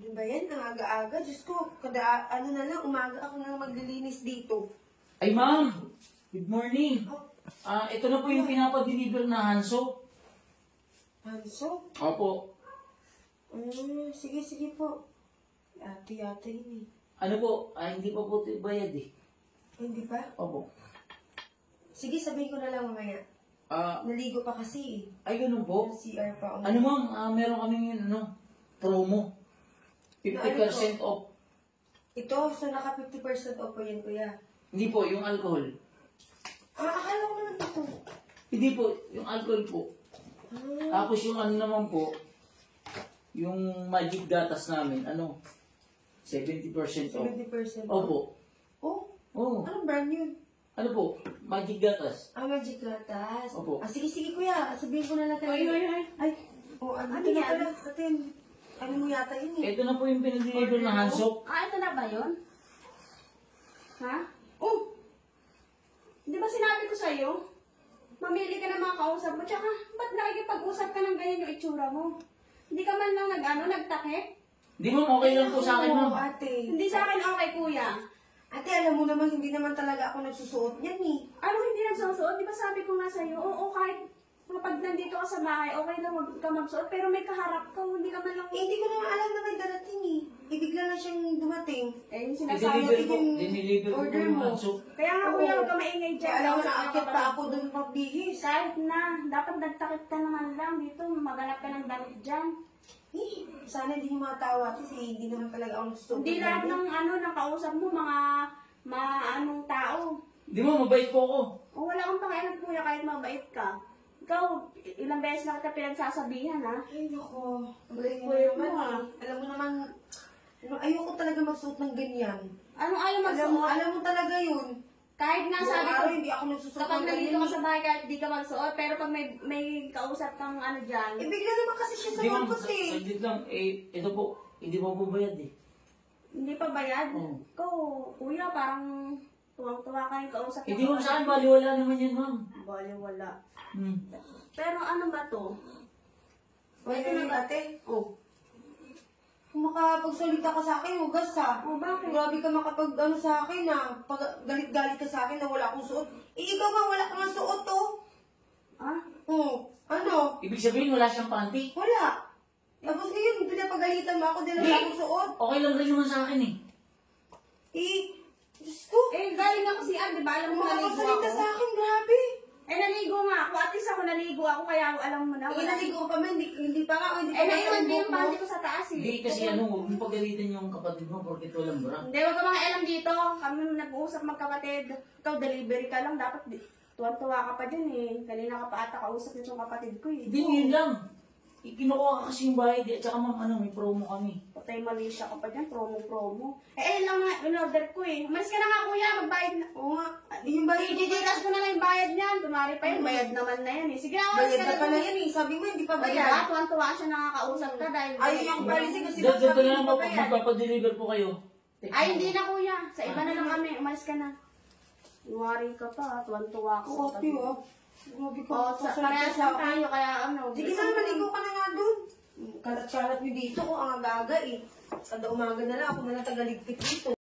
Ano ba yan? Ang aga-aga. Diyos ko, ano na lang, umaga ako na maglilinis dito. Ay, ma'am! Good morning! Ito na po yung pinapadeliver na Hanso. Hanso? Opo. Sige po. Ate yun eh. Ano po? Hindi pa po bayad eh. Hindi pa? Opo. Sige, sabihin ko na lang mamaya. Naligo pa kasi eh. Ay, ganun po? CR pa ako. Ano ma'am? Meron kaming promo. 50% off. Ito, so naka 50% off po yan, kuya. Hindi po, yung alcohol. Akala ko naman ito. Hindi po, yung alcohol po. Tapos yung ano naman po, yung magic gatas namin, 70% off. 70% off. Opo. Oh? Oo. Anong brand yun? Ano po? Magic gatas. Magic Gatas. Opo. Sige, kuya. Sabihin ko na lang tayo. Ay. Ano yan? pala? Atin. Ano mo yata yun eh? Ito na po yung pinag-deliver na Hansok. Ito na ba yun? Ha? Oh! Di ba sinabi ko sa'yo? Mamili ka ng mga kausap mo. Tsaka, ba't nakikipag-usap ka ng ganyan yung itsura mo? Hindi ka man lang nagtakip? Di ma'am, okay lang po sa akin ma'am. Ate. Hindi sa akin okay, kuya. Ate, alam mo naman, hindi naman talaga ako nagsusuot niyan eh. Ano hindi nagsusuot? Di ba sabi ko nga sa'yo, oo, kahit kapag nandito ka sa bahay, okay lang wag ka magsuot, pero may kaharap ka, hindi ka man lang... Hindi ko naman alam na may darating eh. Bigla na siyang dumating. Yung sinasabi I-deliver ko. po. Diniliver ko po order yung mo. Hansok. Kaya nga kuya, huwag ka maingay dyan. Alam mo, Kausap naakit ka pa ako doon pagbihis. Kahit na, dapat nagtakip ka naman lang dito, maganap ka ng damit dyan. Sana hindi yung mga tao ate, hindi naman talaga ako nagsusuot. Hindi lahat ng ng kausap mo, mga anong tao. Di mo, mabait po ako. O wala kang pakialam kuya kahit mabait ka. Ikaw, ilang beses na kita pinagsasabihan ha. Ay, nako. Magaling mo Kuya naman mo, eh. Alam mo naman, ayoko talaga magsuot ng ganyan. Anong ayaw magsuot? Alam mo talaga yun. Kahit nga sabi ko, hindi ako nagsusuot kapag ng nandito ganyan. ka sa bahay kahit di ka magsuot, pero pag may kausap kang dyan, Bigla naman kasi siya sa Di ma'am, mangkot eh. saglit lang. Ito po, hindi mo po bayad eh. hindi pa bayad. Oo. Ikaw, kuya, parang tuwang-tuwa ka yung kausap Hindi mo sa akin, baliwala naman yan ma'am. Bali, wala. Hmm. Pero ano ba to? Ito na ate. Kung makapagsalita ka sa akin, hugas ha. Bakit? Grabe ka sa akin ha. Pag galit-galit ka sa akin na wala akong suot. Ikaw nga, wala kang suot to. Ano? Ibig sabihin, wala siyang panty. Wala. Tapos ngayon, pinapagalitan mo ako din na wala akong suot. Okay lang rin naman sa akin eh. Diyos ko. Galing ako si di ba? Alam Kung mo, naligo makapagsalita sa ako. akin, grabe. Naligo nga ako. At least ako naligo ako, kaya alam mo na. Naligo pa man, hindi pa nga. Hindi pa Naiwan din yung panty ko sa taas eh. Hindi kasi huwag mong pagalitan yung kapatid mo porque walang bra. Hindi, wag ka mga alam dito. Kami nag-uusap magkapatid. Ikaw, delivery ka lang. Dapat tuwan-tuwa ka pa dyan eh. Kanina ka pa ata kausap nitong kapatid ko eh. Hindi, yun lang. Kinukuha ka kasi yung bahay di at saka ma'am, may promo kami. Patay Malaysia ka pa dyan, promo-promo. Ayun lang nga, in-order ko eh. Umalis ka na nga kuya, magbayad na. Oo nga. Yung bayad I-didikas ko na lang yung bayad niyan. Tumari pa yun, bayad naman na yan eh. Sige na, umalis bayad ka na pala na. yan eh. Sabi mo, hindi pa Diba? bayad. Tuwan-tuwa siya nakakausap ka dahil... Ay, yung policy kasi Dito sabi na lang hindi pa bayad. magpapadeliver po kayo. Ay, hindi na kuya. Sa iba na lang kami. Umalis ka na. Iwari ka pa, tuwan-tuwa ko. Oo, ate oh. Grabe ka. Parehas lang tayo, kaya Sige na, maligo ka na nga doon. Kalat-kalat nyo dito ko ang aga-aga eh. Kada umaga na lang, ako na lang tagaligpit dito.